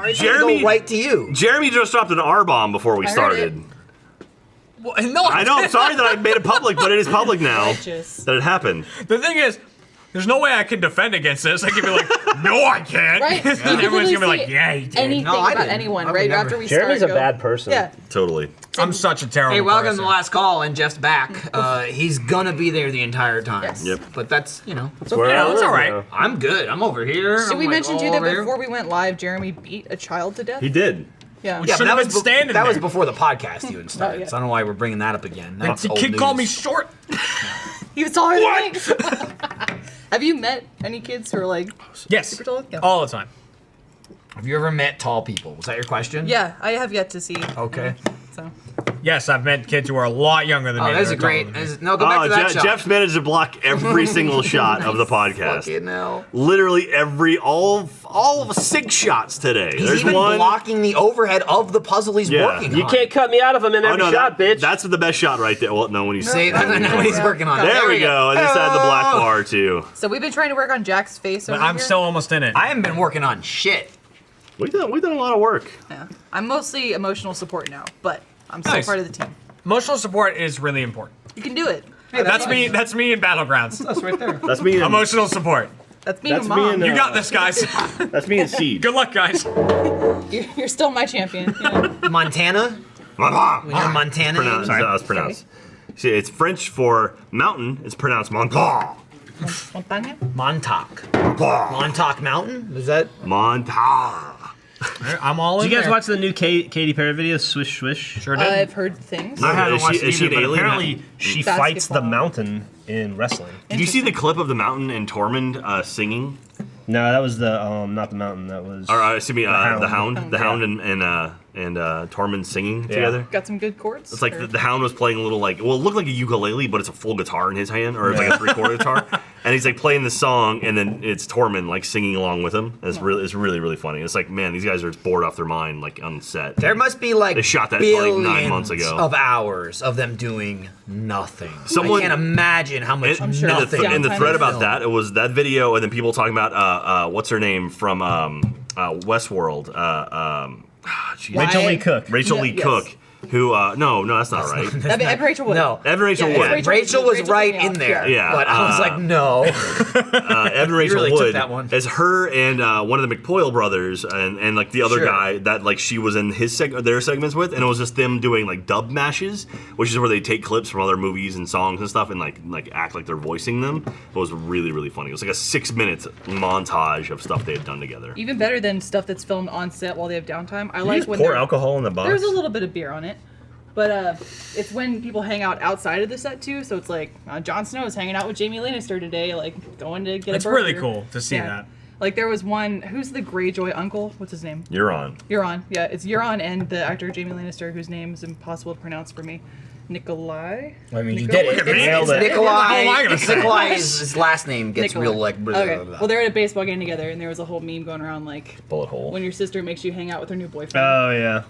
Sorry. Jeremy- Go right to you. Jeremy just dropped an R-bomb before we I heard started. Well, no, I know, I'm sorry that I made it public, but it is public now Righteous. that it happened. The thing is, there's no way I can defend against this. I can be like, no, I can't. Right? And You can everyone's literally gonna be like, say yeah, he did. anything No, I about didn't. anyone I would right never. after we Jeremy's start. a bad person. Yeah. Totally. I'm such a terrible Hey, welcome to person. the last call, and Jeff's back. He's gonna be there the entire time. Yes. Yep. But that's, Yeah, it's all right. I'm good. I'm over here. Should I'm we like mention too all that over here. before we went live, Jeremy beat a child to death? He did. Yeah. Yeah, but Should've that been was standing that was there. before the podcast even started. yeah. So I don't know why we're bringing that up again. That's The old kid called me news. short. He was taller than me. Have you met any kids who are like Yes, super tall? Yeah. all the time. Have you ever met tall people? Was that your question? Yeah, I have yet to see. Okay. So Yes, I've met kids who are a lot younger than me. Oh, that's that a are taller great. than me. No, go back to that shot. Jeff's managed to block every single shot of the podcast. Fucking hell. Literally all of 6 shots today. He's There's even one. blocking the overhead of the puzzle he's Yeah. working You on. can't cut me out of him in Oh, every no, shot, bitch. That's the best shot right there. Well, no, when you See, that's what he's working on. There we go. And this had the black bar too. So we've been trying to work on Jack's face over But I'm here. still almost in it. I haven't been working on shit. We've done a lot of work. Yeah. I'm mostly emotional support now, but I'm still Nice. part of the team. Emotional support is really important. You can do it. That's me. That's me in Battlegrounds. That's right there. That's me. And, Emotional support. That's me That's and me mom. and, You got this, guys. that's me and Siege. Good luck, guys. You're still my champion. Yeah. Montana? We know Montana. Pronounced. That was pronounced. See, it's French for mountain. It's pronounced Montauk. Montaña? Montauk. Montauk Mountain? Is that? Montauk. I'm all in Did you guys there. watch the new Katy Perry video, Swish Swish? Sure did. I've heard things. I haven't Is watched she- it is she either, an but alien? apparently she Basketball. fights the mountain in wrestling. Did you see the clip of the mountain and Tormund singing? No, that was the not the mountain. That was Or excuse me, the Hound. hound and Tormund singing together. Got some good chords? It's like Or- the hound was playing a little it looked like a ukulele, but it's a full guitar in his hand, or it's like a 3/4 guitar, and he's like playing the song, and then it's Tormund like singing along with him. And it's really funny. It's like, man, these guys are just bored off their mind, like on set. There must be like They shot that, like, 9 months billions ago. of hours of them doing nothing. Someone- I can't imagine how much I'm sure in nothing. the Downtime thread is about filmed. that, it was that video, and then people talking about what's her name from Westworld, jeez. Rachel Lee Wyatt. Cook. Rachel Yeah, Lee yes. Cook, who no, that's not right. Evan Rachel Wood. No. Evan Rachel Yeah, Wood. Rachel was Rachel right Danielle. in there. Yeah, But I was like, no. Evan Rachel really took Wood that one. as her and one of the McPoyle brothers and like the other Sure. guy that like she was in their segments with, and it was just them doing like dub mashes, which is where they take clips from other movies and songs and stuff and like act like they're voicing them. It was really funny. It was like a 6-minute montage of stuff they had done together. Even better than stuff that's filmed on set while they have downtime. I You like just when pour they're- alcohol in the box. There's a little bit of beer on it. But it's when people hang out outside of the set too. So it's like Jon Snow is hanging out with Jaime Lannister today, like going to get It's a burger. really cool to see that. Like there was one, who's the Greyjoy uncle? What's his name? You're on. Euron. Yeah, it's Euron and the actor Jaime Lannister, whose name is impossible to pronounce for me. Nikolai? I mean, you Nikolai? did it. It's Nailed it. Nikolai. How am I gonna say it? Nikolai is his last name gets Nikolai. real like. Blah, Okay. blah, blah. Well, they're at a baseball game together, and there was a whole meme going around like, Bullet hole. when your sister makes you hang out with her new boyfriend. Oh yeah.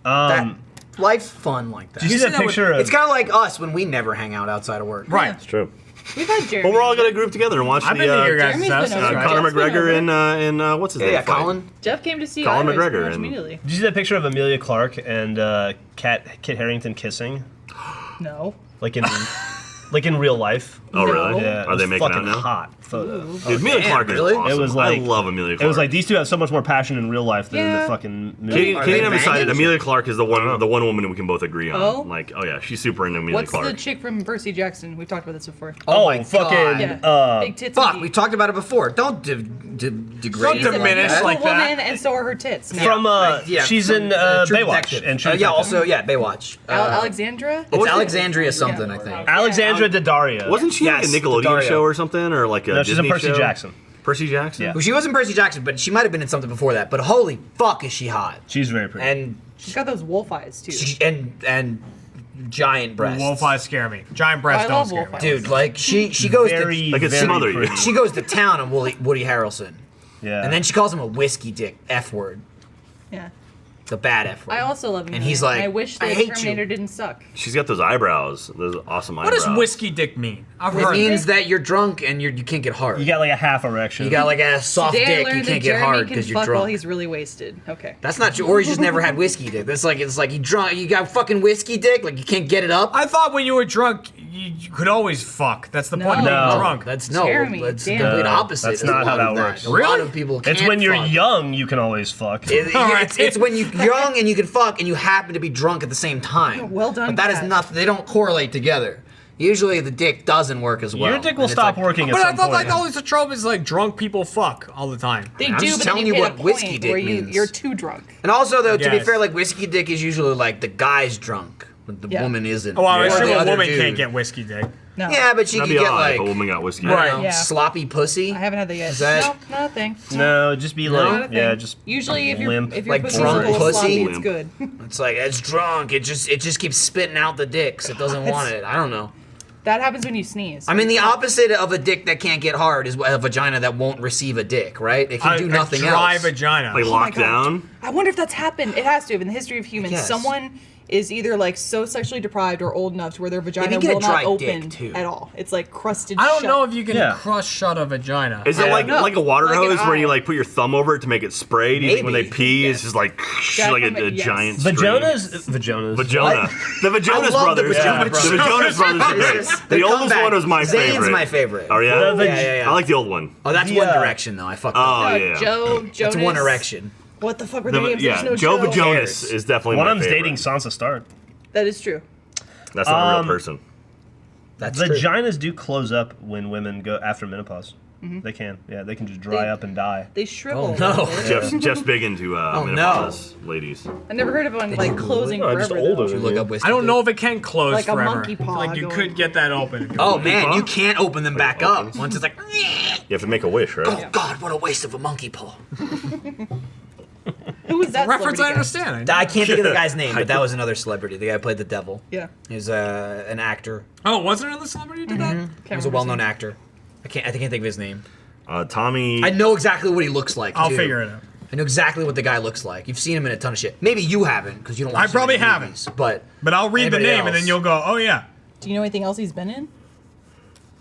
That- life's fun like that. Did you see that picture of? It's kind of like us when we never hang out outside of work. Right. It's true. We've had Jeremy. But we're all gonna group together and watch I've been to your guys' Jeremy's house. been over. Conor Jeff's been McGregor over. and what's his Yeah, name? fight. Colin. Jeff came to see Colin Iris McGregor pretty much and- immediately. Did you see that picture of Amelia Clark and Kit Harington kissing, No. like in real life? Oh really? No. Yeah, it Are they was making out fucking now? hot photo. Dude, Amelia damn, Clark is really? awesome. It was like I love Amelia Clark. It was like these two have so much more passion in real life than in Yeah. the fucking movie. Katie, Are Katie they and I decided banging? Amelia Clark is the one woman we can both agree on. Oh? Like, oh yeah, she's super into Amelia What's Clark. the chick from Percy Jackson? We've talked about this before. Oh my fucking God. Yeah. Big tits. Fuck, and we deep. talked about it before. Don't degrade She's Don't a diminish beautiful like that. woman, and so are her tits. from she's in True Baywatch Detective. and True yeah, Detective. also Baywatch. Alexandra? It's Alexandria something, Yeah. I think. Alexandra Daddario. Wasn't she Yes, like a Nickelodeon Dario. show or something, or like a No, she's in Disney Percy show? Jackson. Percy Jackson. Yeah. Well, she wasn't Percy Jackson, but she might have been in something before that. But holy fuck, is she hot? She's very pretty. And She's got those wolf eyes too. and giant breasts. Wolf eyes scare me. Giant breasts I don't love scare wolf me. eyes. Dude, like she goes very, to Like it's very smother you. pretty. she goes to town on Woody Harrelson, Yeah. and then she calls him a whiskey dick F word. Yeah. The bad F word. I also love Amelia. And he's like, I wish I that hate Terminator you. didn't suck. She's got those eyebrows, those awesome What eyebrows. does whiskey dick mean? I've It heard means that you're drunk and you can't get hard. You got like a half erection. You got like a soft Today I dick, learned you that can't get Jeremy hard can because you're fuck while drunk. he's really wasted. Okay. That's not true. Or he's just never had whiskey dick. It's like you drunk, you got fucking whiskey dick, like you can't get it up. I thought when you were drunk, you could always fuck. That's the point of being No. drunk. That's Jeremy, that's the damn. complete No, opposite. that's There's not a how lot of that works. A lot of people can't It's when you're fuck. young, you can always fuck. It's when you're young and you can fuck and you happen to be drunk at the same time. Well done, But that is Pat. nothing. They don't correlate together. Usually the dick doesn't work as well. Your dick will And it's stop like- working at But I some thought point. like always the trope is like drunk people fuck all the time. They I'm do, just but telling then you you what hit a whiskey point dick where means. you're too drunk. And also, though, to be Yes. fair, like whiskey dick is usually like the guy's drunk, but the Yeah. woman isn't. Oh, I Or assume the a other woman dude. can't get whiskey dick. No. Yeah, but she That'd could be get odd like if a woman got whiskey. I don't Right. know, Yeah. sloppy pussy. I haven't had that yet. Is that- No, not a thing. No, just be Not a like, thing. yeah, just Usually if limp. your Like pussy's drunk a little pussy? sloppy, it's Limp. good. It's like it's drunk. It just keeps spitting out the dicks. It doesn't want it. I don't know. That happens when you sneeze. I mean, the opposite of a dick that can't get hard is a vagina that won't receive a dick, right? It can do nothing a dry else. vagina. Like Oh my locked God. down. I wonder if that's happened. It has to have in the history of humans. Yes. Someone is either like so sexually deprived or old enough to where their vagina can get a will not dry open dick, too. at all. It's like crusted I don't shut. know if you can Yeah. crush shut a vagina. Is it I like don't know. like a water Like an hose where you eye. like put your thumb over it to make it spray? Do you think when they Maybe. pee, it's Yes. just like like a Definitely, yes. giant stream? Vaginas. Vagina. The I Vajonas love the brothers. Vajonas The brothers. Vajonas brothers are great. The The oldest comeback. one was my Zayn's favorite. my favorite. Oh yeah? The- Yeah. I like the old one. Oh, that's The, One uh, Direction though. I fucked Oh up. yeah. Joe Jonas. That's One Erection. What the fuck were their names? Yeah, There's no Joe Joe. Vajonas Cares. is definitely One my of them's favorite. dating Sansa Stark. That is true. That's not a real person. That's true. Vaginas do close up when women go after menopause. They can. Yeah, they can just dry They- up and die. They shrivel. Oh, no. Jeff's big into no. menopause ladies. I never heard of one like closing No, just forever. older. though. You look up whiskey. I don't know dick. if it can close Like a forever. monkey paw Like you going- could get that open. if you Oh wanted. man, paw? you can't open them back up. Once it's like, You have to make a wish, right? oh god, what a waste of a monkey paw. Who was that Reference I celebrity guest? understand. I can't think of the guy's name, but that was another celebrity. The guy who played the devil. Yeah. He's an actor. Oh, was there another celebrity who did that? He was a remember his well-known name. actor. I can't think of his name. Tommy. I know exactly what he looks like. I'll too. figure it out. I know exactly what the guy looks like. You've seen him in a ton of shit. Maybe you haven't because you don't. Watch I so probably many haven't. movies, But But I'll read the anybody name and then else- you'll go, oh yeah. Do you know anything else he's been in?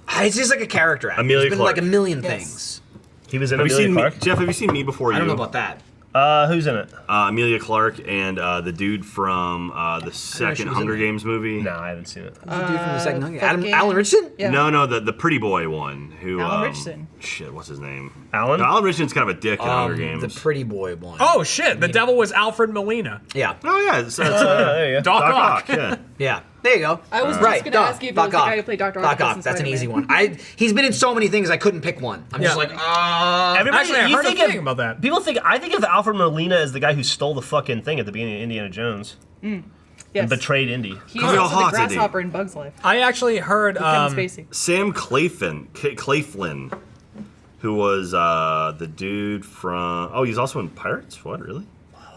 It's just like a character actor. Amelia He's been Clarke. like a million Yes. things. He was in Have you Amelia seen me, Clark. Jeff? Have you seen Me Before You? I don't know about that. Who's in it? Amelia Clark and the dude from the she second was Hunger in there. Games movie. No, I haven't seen it. Who's the dude from the second Hunger? fucking- Alan Richardson? Yeah. No, the pretty boy one who. Alan Richardson. Shit, what's his name? Alan? No, Alan Richardson's kind of a dick in Hunger Games. The pretty boy one. Oh shit, the devil was Alfred Molina. Yeah. Oh yeah, it's, There you go. Doc Ock. yeah. Yeah. There you go. I was just right. gonna Doc, ask you if it Doc was the Ock. guy who played Dr. Doc Octopus Ock. in That's an easy Spider-Man. one. He's been in so many things I couldn't pick one. I'm just Yeah. like, Everybody, Actually, I you heard a think thing of- about that. People think I think of Alfred Molina as the guy who stole the fucking thing at the beginning of Indiana Jones Yes. and betrayed Indy. He's Real also hot, the isn't he? grasshopper in Bug's Life. I actually heard Kevin Spacey. Sam Claflin, who was the dude from. Oh, he's also in Pirates. What really?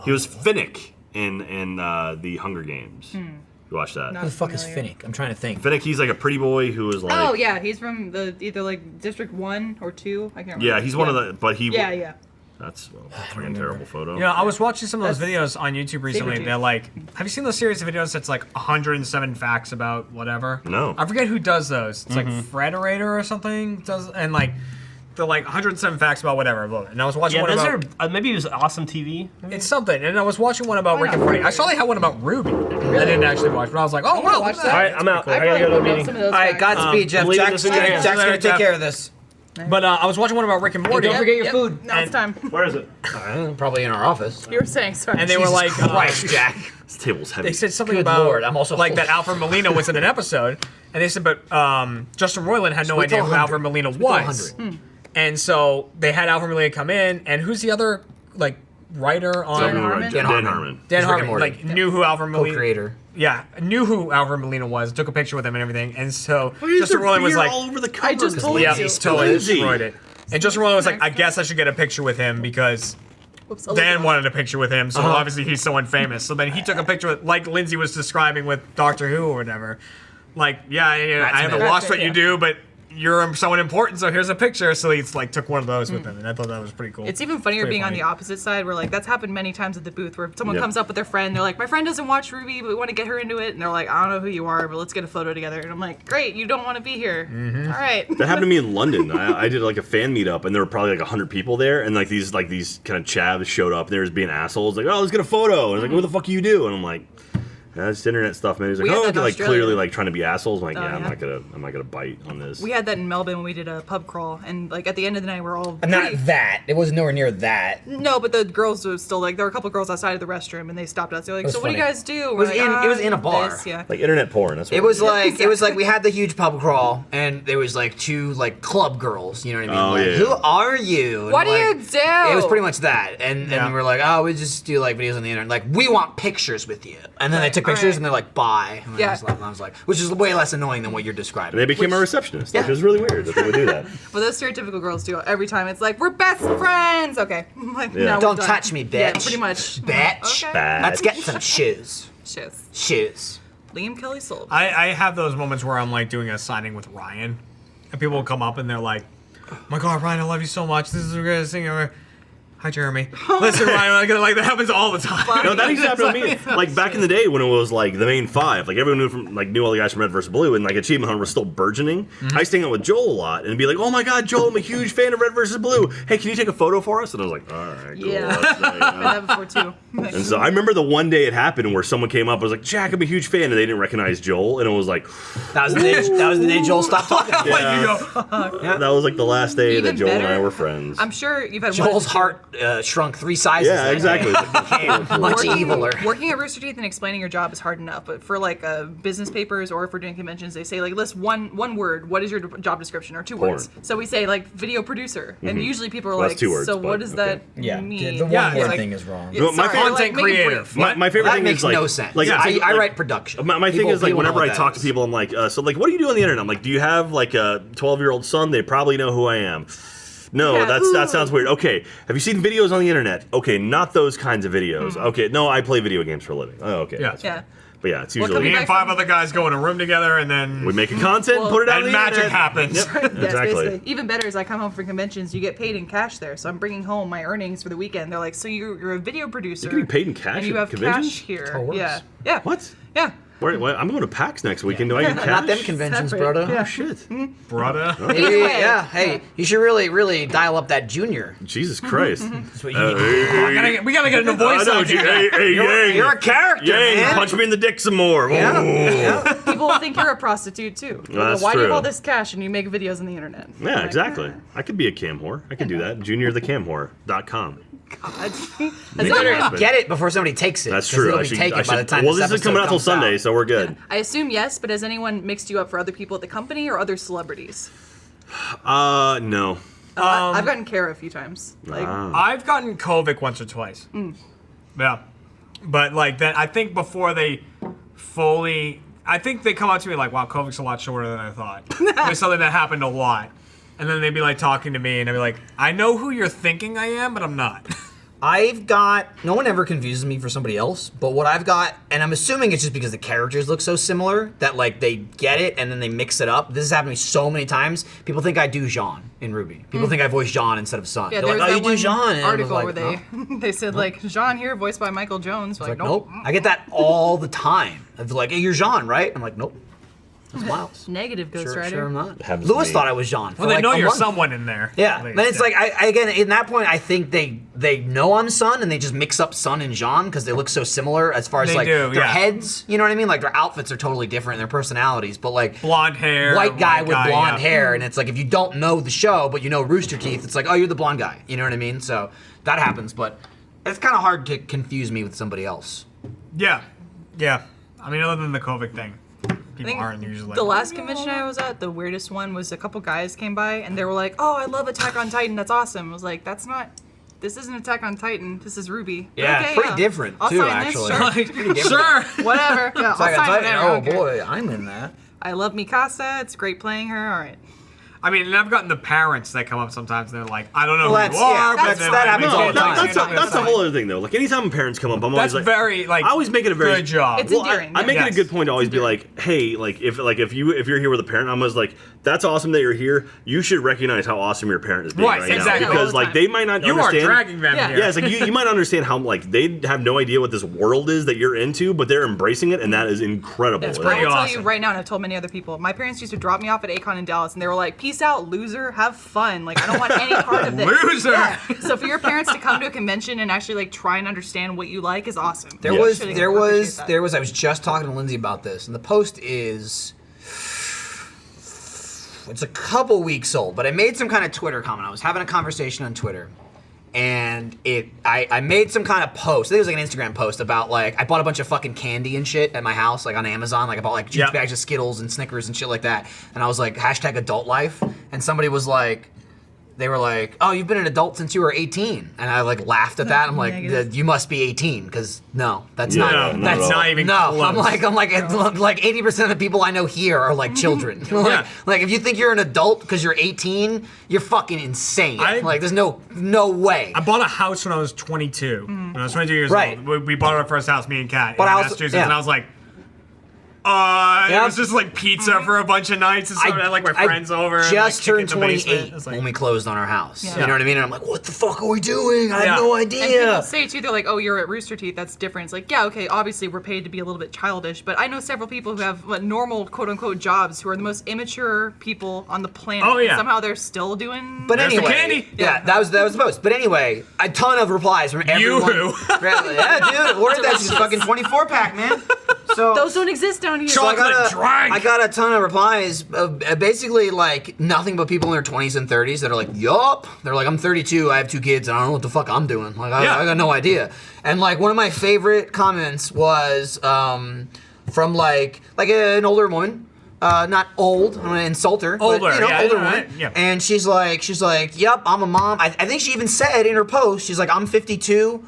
He was Finnick in the Hunger Games. You watch that? No. who the fuck is Familiar. Finnick? I'm trying to think. Finnick, he's like a pretty boy who was like. Oh yeah, he's from the either like District 1 or 2. I can't remember. Yeah, he's one of the. But he. Yeah. That's a fucking terrible photo. You know, I was watching some of those That's videos on YouTube recently. Sabretooth. They're like, have you seen those series of videos that's like 107 facts about whatever? No. I forget who does those. It's like Frederator or something does, and like they're like 107 facts about whatever. Blah, blah. And I was watching Yeah, one those about are maybe it was Awesome TV. it's something, and I was watching one about Why Rick and not? Morty. I saw they had one about Ruby. I didn't actually watch, but I was like, oh wanna wow, watch look at that. All right, I'm out. I I gotta probably go to a know meeting. some of those All right, facts. Godspeed, Jeff. leaving Jack's this in your hands. gonna Jeff. take care of this. But I was watching one about Rick and Morty. don't forget your food. Now it's time. Where is it? Probably in our office. You were saying sorry. And they were like, Christ, Jack. This table's heavy. they said something Good about Lord, I'm also like full. that Alfred Molina was in an episode, and they said, but Justin Roiland had no Wait till idea who 100. Alfred Molina Wait till was, 100. and so they had Alfred Molina come in, and who's the other like writer on Dan Harmon? Dan Harmon. Dan Rick and Harmon, Morty. like knew who Alfred Molina. Co-creator. Yeah, knew who Alfred Molina was. Took a picture with him and everything, and so Why is Justin there Roiland was beer like, all over the cover? I just told yeah, you. he's totally Lindsay. destroyed it. And Justin Roiland was like, I guess I should get a picture with him because Whoops, I'll Dan look it up. wanted a picture with him, so obviously he's someone famous. So then he took a picture with, like Lindsay was describing with Doctor Who or whatever. Like, yeah, Matt I haven't Smith. watched Matt what you Smith, do, but you're someone important, so here's a picture. So he like took one of those with him, and I thought that was pretty cool. It's even funnier Pretty being on funny. the opposite side, where like that's happened many times at the booth, where someone Yep. comes up with their friend, they're like, "My friend doesn't watch Ruby, but we want to get her into it," and they're like, "I don't know who you are, but let's get a photo together." And I'm like, "Great, you don't want to be here. All right." That happened to me in London. I did like a fan meetup, and there were probably like 100 people there, and like these kind of chavs showed up, and they were just being assholes, like, "Oh, let's get a photo." And I was like, "What the fuck do you do?" And I'm like, "That's internet stuff, man." He's like, We had "Oh, that in they're like Australia. clearly like trying to be assholes." I'm like, Oh, "Yeah, yeah. I'm not gonna bite on this." We had that in Melbourne when we did a pub crawl, and like at the end of the night, we're all Not pretty- that. It was nowhere near that. No, but the girls were still like, there were a couple girls outside of the restroom, and they stopped us. They're like, was "So what do you funny. guys do?" It was We're it was in a bar. This, yeah. Like internet porn. That's what It was is. like we had the huge pub crawl, and there was like two like club girls. You know what I mean? Oh, Like, yeah. Who are you? And What do like, you do? It was pretty much that, and Yeah. we're like, oh, we just do like videos on the internet. Like, we want pictures with you, and then they took pictures, Alright. and they're like, bye. And Yeah. I was like, which is way less annoying than what you're describing. And they became a receptionist. Like, it was really weird that they would do that. But those stereotypical girls do it every time. It's like, "We're best friends." Okay. I'm like, Yeah. "No, we're Don't done." touch me, bitch. Yeah, pretty much. Bitch. Okay. Bad. Let's get some shoes. Shiz. Shoes. Liam Kelly Sullivan. I have those moments where I'm like doing a signing with Ryan, and people will come up and they're like, "Oh my God, Ryan, I love you so much. This is the greatest thing ever." Hi, Jeremy. Listen, Ryan, like that happens all the time. No, that used to happen to me. Like back in the day when it was like the main five, like everyone knew all the guys from Red vs. Blue, and like Achievement Hunter was still burgeoning. I used to hang out with Joel a lot and be like, "Oh my God, Joel, I'm a huge fan of Red vs. Blue. Hey, can you take a photo for us?" And I was like, "All right, cool." Yeah. let's I've had that before too. Like, And so I remember the one day it happened where someone came up and was like, "Jack, I'm a huge fan," and they didn't recognize Joel, and it was like, That was the day. That was the day Joel stopped talking. To me. yeah, You go, that was like the last day Even that Joel and I better, were friends. I'm sure you've had Joel's one, heart shrunk 3 sizes. Yeah, that exactly. day. Became much eviler. Working at Rooster Teeth and explaining your job is hard enough, but for like business papers or if we're doing conventions, they say like list one word. What is your job description or 2 Porn. words? So we say like video producer, and usually people are Well, like, that's 2 words, so what but does okay. that mean? the one Yeah, word like- thing is wrong. Yeah, No, my sorry, content like, make it brief. creative. My favorite That thing makes is like no sense. Like, Yeah. I write production. My thing People- is like people know whenever what I that talk is. to people, I'm like, so like, what do you do on the internet? I'm like, do you have like a 12-year-old son? They probably know who I am. No, Yeah. that sounds weird. Okay, have you seen videos on the internet? Okay, not those kinds of videos. Okay, no, I play video games for a living. Oh, okay. Yeah. that's fine. Yeah. But yeah, it's Well, usually me coming and back 5 other guys go in a room together, and then we make a content, Well, put it out on and the magic internet. happens. Yep, Yes, exactly. basically. Even better is I come home from conventions, you get paid in cash there. So I'm bringing home my earnings for the weekend. They're like, so you're a video producer. You can be paid in cash and you at have conventions? cash here. how it works. Yeah. Yeah. What? Yeah. Where, I'm going to PAX next weekend. Do I get cash? Not them conventions, Separate. brother. Yeah. Oh shit! brother. Yeah, hey, you should really dial up that junior. Jesus Christ! That's what you need. We gotta get a voice I know, acting. hey, Yang. You're a character, Yang, man. punch me in the dick some more. Yeah, Ooh. yeah. People will think you're a prostitute too. They'll go, that's why do you have true. all this cash and you make videos on the internet? I'm Yeah, like, exactly. I could be a cam whore. I could do that. JuniorTheCamWhore.com. God. Has You anyone- better get it before somebody takes it. That's 'cause true. It'll I be should, taken I by the should, time well, this is coming out till comes Sunday, so we're good. I assume yes, but has anyone mixed you up for other people at the company or other celebrities? No. I've gotten Kara a few times. Like, I've gotten Kovic once or twice. Yeah, but like that, I think before they fully, I think they come up to me like, "Wow, Kovic's a lot shorter than I thought." There's something that happened a lot, and then they'd be like talking to me, and I'd be like, "I know who you're thinking I am, but I'm not." I've got, no one ever confuses me for somebody else, but what I've got, and I'm assuming it's just because the characters look so similar that like they get it and then they mix it up. This has happened to me so many times. People think I do Jean in Ruby. People think I voice Jean instead of Sun. yeah, They're there's like, oh, that you do Jean. one And I was article like, where they "No." they said like Jean here, voiced by Michael Jones. We're Like, like, nope. I get that all the time. They're like, hey, you're Jean, right? I'm like, nope. That's Miles. Negative Ghost Sure, Rider. sure I'm not. Happens to Lewis me. thought I was Jean. For Well, they like know a you're month. someone in there. Yeah, at least, but it's yeah. like I again in that point I think they know I'm Sun and they just mix up Sun and Jean because they look so similar as far as They like do, their yeah. heads. You know what I mean? Like their outfits are totally different, and their personalities. But like blonde hair, white guy with blonde yeah. hair, and it's like if you don't know the show but you know Rooster Teeth, it's like oh you're the blonde guy. You know what I mean? So that happens, but it's kind of hard to confuse me with somebody else. Yeah, yeah. I mean, other than the Kovic thing, I people think aren't usually like the last convention I was at, the weirdest one was a couple guys came by and they were like, "Oh, I love Attack on Titan. That's awesome." I was like, "This isn't Attack on Titan. This is Ruby." But Yeah, okay, pretty different, I'll too, sign actually. This, sure. Sure. Whatever. Yeah, I'll Like, sign whatever. I oh don't care. boy, I'm in that. I love Mikasa. It's great playing her. All right. I mean, and I've gotten the parents that come up sometimes and they're like, I don't know Well, who you that's- yeah, are, but that's- then that I happens make all it the up, time. you're That's, not gonna that's a sign. whole other thing, though. Like, anytime parents come up, I'm always That's like, very like. I always make it a very good job. It's Well, endearing. I make it a Yes. good point to always be like, hey, like if you're here with a parent, I'm always like, that's awesome that you're here. You should recognize how awesome your parent is being Right, right exactly. now. Because, All the like, time. they might not You understand. are dragging them Yeah. here. Yeah, it's like you might not understand how, like, they have no idea what this world is that you're into, but they're embracing it, and that is incredible. It's I pretty will tell awesome. you right now, and I've told many other people, my parents used to drop me off at Akon in Dallas, and they were like, peace out, loser, have fun. Like, I don't want any part of this. Loser! Yeah. So for your parents to come to a convention and actually, like, try and understand what you like is awesome. There Yeah. was, Should there appreciate was, that. there was. I was just talking to Lindsay about this, and the post is. It's a couple weeks old, but I made some kind of Twitter comment. I was having a conversation on Twitter, and I made some kind of post. I think it was like an Instagram post about like I bought a bunch of fucking candy and shit at my house, like on Amazon. Like I bought like huge Yep. bags of Skittles and Snickers and shit like that. And I was like hashtag adult life, and somebody was like. They were like, "Oh, you've been an adult since you were 18," and I like laughed at that. I'm like, Negative. "You must be 18," because no, that's Yeah, not. no, That's not at all. even no. close. I'm like 80% of the people I know here are like children. like if you think you're an adult because you're 18, you're fucking insane. Like there's no way. I bought a house when I was 22. When I was 22 years Right. old. We bought our first house, me and Kat, But in I also- Massachusetts, yeah. and I was like, Yeah. it was just like pizza for a bunch of nights and stuff. I had like my friends over. and, like, just kick it in turned the basement. 28 It was like- when we closed on our house. Yeah. You know what I mean? And I'm like, what the fuck are we doing? I Yeah. have no And people idea. say too, they're like, "Oh, you're at Rooster Teeth. That's different." It's like, yeah, okay, obviously we're paid to be a little bit childish, but I know several people who have normal quote unquote jobs who are the most immature people on the planet. Oh, yeah. And somehow they're still doing. But There's the anyway, candy. yeah, that was the post. But anyway, a ton of replies from everyone. Yoo-hoo. Yeah, dude, ordered that just fucking 24 pack, man. So those don't exist down here. So I Chocolate drink. I got a ton of replies, basically like nothing but people in their 20s and 30s that are like, yup. They're like, I'm 32, I have 2 kids, and I don't know what the fuck I'm doing. Like, Yeah. I got no idea. And like one of my favorite comments was from like an older woman. Not old. I'm gonna insult her. Older, but, you know, yeah, older yeah, woman. right, yeah. And she's like, yep, I'm a mom. I think she even said in her post, she's like, I'm 52.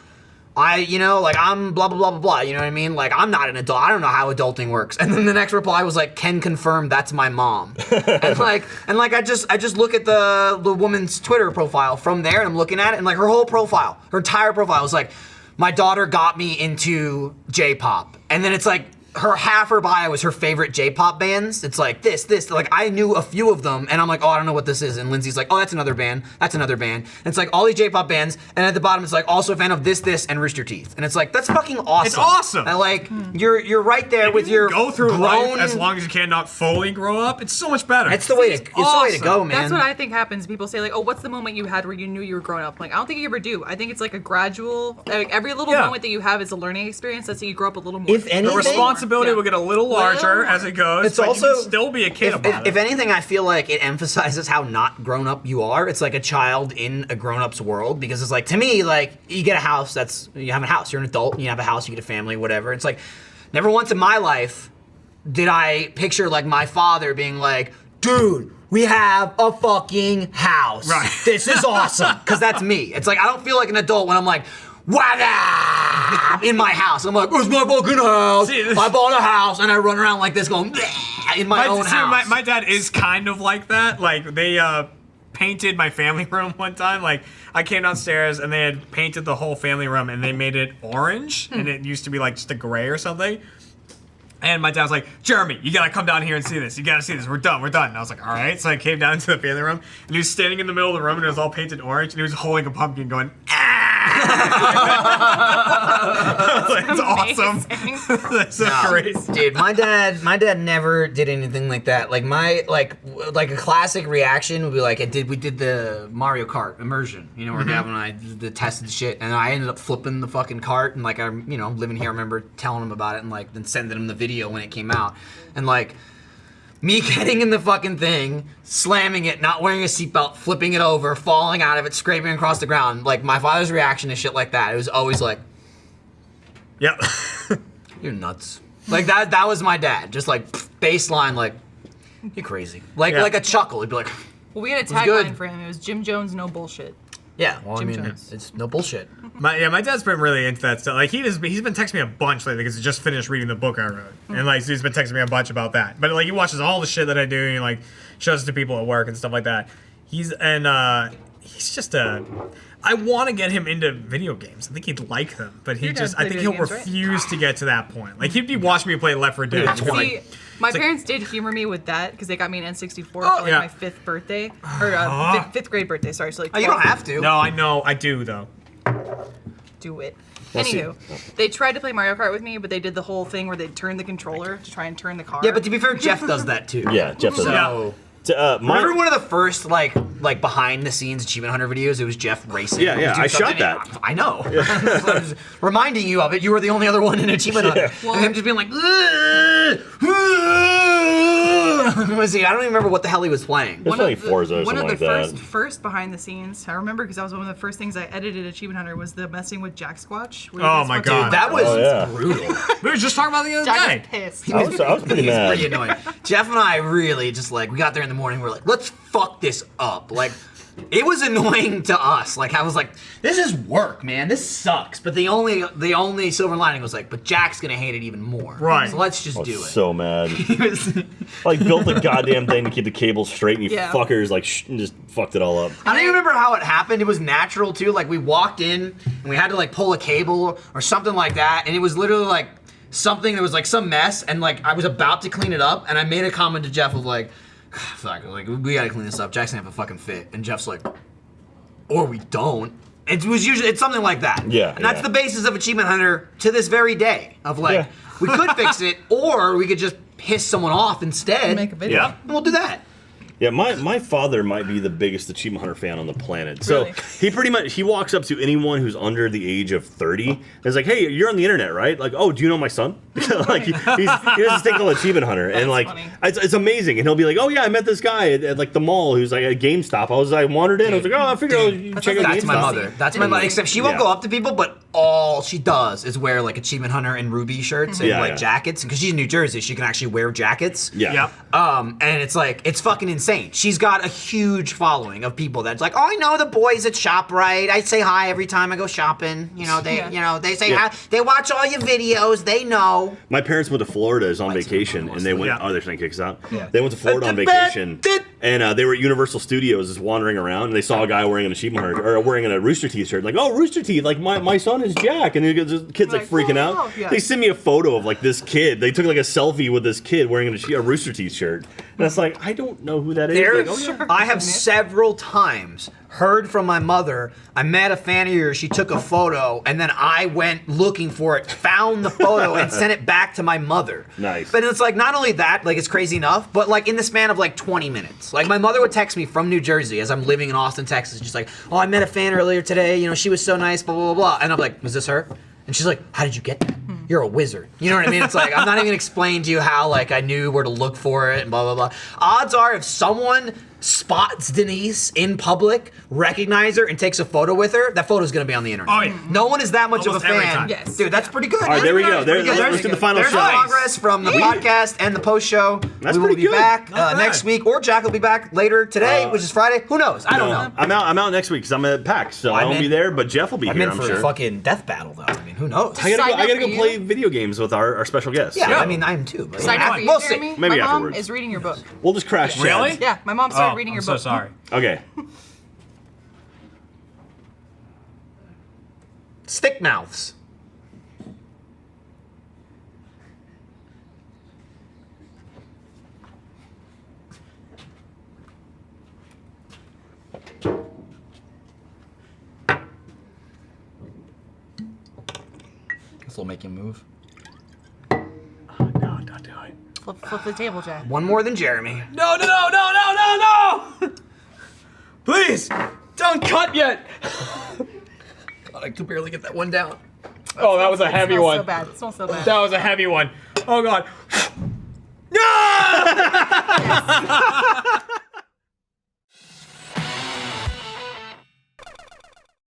I'm blah, blah, blah, blah, blah. You know what I mean? Like, I'm not an adult. I don't know how adulting works. And then the next reply was like, can confirm that's my mom. and I just look at the woman's Twitter profile from there, and I'm looking at it, and like her whole profile, her entire profile was like, my daughter got me into J-pop. And then it's like, half her bio was her favorite J-pop bands. It's like this. Like I knew a few of them, and I'm like, oh, I don't know what this is. And Lindsay's like, oh, that's another band. That's another band. And it's like all these J-pop bands, and at the bottom it's like also a fan of this, and Rooster Teeth. And it's like that's fucking awesome. It's awesome. And like you're right there with your go through grown. life as long as you can, not fully grow up. It's so much better. It's the way to. It's the way to go, man. That's what I think happens. People say like, "Oh, what's the moment you had where you knew you were growing up?" Like, I don't think you ever do. I think it's like a gradual. Like every little Yeah. moment that you have is a learning experience. That's how you grow up a little more. If the anything- responsibility Yeah. will get a little larger as it goes. It's but also you can still be a kid about if it. anything, I feel like it emphasizes how not grown up you are. It's like a child in a grown up's world because it's like to me, like you get a house. You have a house. You're an adult. You have a house. You get a family. Whatever. It's like never once in my life did I picture like my father being like, dude. We have a fucking house. Right. This is awesome. Because that's me. It's like I don't feel like an adult when I'm like, wada in my house. I'm like, it's my fucking house. See, I bought a house and I run around like this going "Bleh," in my own house. My dad is kind of like that. Like they painted my family room one time. Like I came downstairs and they had painted the whole family room and they made it orange and it used to be like just a gray or something. And my dad was like, Jeremy, you gotta come down here and see this. You gotta see this. We're done. And I was like, all right. So I came down to the family room and he was standing in the middle of the room and it was all painted orange and he was holding a pumpkin going, It's awesome. That's so great. Dude, my dad never did anything like that. Like like a classic reaction would be like we did the Mario Kart immersion, you know, where Gavin and I did the tested shit, and I ended up flipping the fucking cart, and like I'm, you know, living here, I remember telling him about it, and like then sending him the video when it came out, and like me getting in the fucking thing, slamming it, not wearing a seatbelt, flipping it over, falling out of it, scraping across the ground. Like my father's reaction to shit like that, it was always like, Yep. you're nuts. Like that was my dad. Just like baseline, like you're crazy. Like Yeah. like a chuckle. He'd be like, Well, we had a was good. tagline for him. It was Jim Jones, no bullshit. yeah. Well, Jim I mean, Jones. it's no bullshit. My dad's been really into that stuff. Like he's been texting me a bunch lately because he just finished reading the book I wrote, and like so he's been texting me a bunch about that. But like he watches all the shit that I do, and like shows it to people at work and stuff like that. He's just a. I want to get him into video games. I think he'd like them, but Your dad I played think video he'll games, right? refuse to get to that point. Like he'd be watching me play Left 4 Dead. and he'd be See, like, My parents did humor me with that because they got me an N64 for like yeah. my 5th birthday or fifth grade birthday. Sorry, so like Oh, you don't 12. have to. No, I know. I do though. Do it. Let's see. Anywho, they tried to play Mario Kart with me, but they did the whole thing where they turned the controller to try and turn the car. Yeah, but to be fair, Jeff does that too. Yeah, Jeff does that. So, remember one of the first like behind the scenes Achievement Hunter videos? It was Jeff racing. Yeah, He was doing I shot something- that. I know. So I was reminding you of it. You were the only other one in Achievement Hunter. Well- and him just being like, see, I don't even remember what the hell he was playing. It's like Forza or one something of the like that. first behind the scenes, I remember because that was one of the first things I edited Achievement Hunter was the messing with Jack Squatch. where you Oh guys my went to- God. That was Oh, yeah. brutal. We were just talking about it the other Jack day. was pissed. I was pretty He's mad. pretty annoying. Jeff and I really just like we got there in the morning. We're like, let's fuck this up. Like, it was annoying to us. Like, I was like, this is work, man. This sucks. But the only silver lining was like, but Jack's gonna hate it even more. Right. So let's just I was do it. so mad. He was- Like built the goddamn thing to keep the cables straight, and you Yeah. fuckers like just fucked it all up. I don't even remember how it happened. It was natural too. Like we walked in and we had to like pull a cable or something like that, and it was literally like something that was like some mess, and like I was about to clean it up, and I made a comment to Jeff of like, "Fuck, like we gotta clean this up. Jack's gonna have a fucking fit," and Jeff's like, "Or we don't." It's something like that. Yeah, and that's yeah. the basis of Achievement Hunter to this very day. Of like, Yeah. we could fix it, or we could just piss someone off instead. Make a video. Yeah. And we'll do that. Yeah, my father might be the biggest Achievement Hunter fan on the planet. So Really? he pretty much he walks up to anyone who's under the age of 30 and is like, "Hey, you're on the internet, right? Like, oh, do you know my son?" Like he has this thing called Achievement Hunter, and That's like funny. it's amazing. And he'll be like, "Oh yeah, I met this guy at like the mall who's like at GameStop. I wandered in. I was like, oh, I figured I'll check out That's GameStop." my mother. That's my mother. Except she won't Yeah. go up to people, but all she does is wear like Achievement Hunter and Ruby shirts and Yeah, like yeah. jackets. Because she's in New Jersey, she can actually wear jackets. Yeah. Yep. And it's like it's fucking insane. She's got a huge following of people that's like, oh, I know the boys at ShopRite. I say hi every time I go shopping. You know, they say Yeah. hi. They watch all your videos. They know. My parents went to Florida as on vacation, and they went. Yeah. Oh, they're trying to kick us out. Yeah. They went to Florida on vacation, and they were at Universal Studios, just wandering around, and they saw a guy wearing an Achievement Hunter or wearing a Rooster Teeth shirt. Like, oh, Rooster Teeth! Like my son is Jack, and the kid's like Like, freaking oh, out. yeah. They sent me a photo of like this kid. They took like a selfie with this kid wearing a Rooster Teeth shirt, and it's like I don't know who that is. There, Like, oh, yeah. I have several times heard from my mother, I met a fan of yours, she took a photo, and then I went looking for it, found the photo, and sent it back to my mother. Nice. But it's like, not only that, like it's crazy enough, but like in the span of like 20 minutes. Like my mother would text me from New Jersey as I'm living in Austin, Texas, just like, oh, I met a fan earlier today, you know, she was so nice, blah, blah, blah, blah. And I'm like, was this her? And she's like, how did you get that? You're a wizard. You know what I mean? It's like, I'm not even gonna explain to you how like I knew where to look for it and blah, blah, blah. Odds are if someone spots Denise in public, recognize her, and takes a photo with her, that photo's gonna be on the internet. Oh, yeah. No one is that much Almost of a every fan. time. Yes. Dude, that's pretty good. All right, there we go. Pretty good. Let's do the final There's shot. progress from the podcast and the post show. That's we will pretty be good. back Not bad. next week, or Jack will be back later today, which is Friday. Who knows? I don't know. I'm out next week because I'm at PAX, so I I'm won't in- be there. But Jeff will be I'm here. in I'm for sure. a fucking death battle, though. I mean, who knows? I gotta Sign go, up I gotta for go you. play video games with our special guest. Yeah, So I mean, I am too. But Sign up for you, we'll Jeremy. see. Maybe my mom afterwards. is reading your book. we'll just crash. chat. Really? Yeah, my mom started Oh, reading I'm your so book. sorry. Okay. Stick mouths. This will make you move. No, don't do it. Flip the table, Jack. One more than Jeremy. No, no, no, no, no, no, no! Please, don't cut yet. God, I could barely get that one down. Oh, that was a heavy It smells one. so bad. It smells so bad. That was a heavy one. Oh God. No!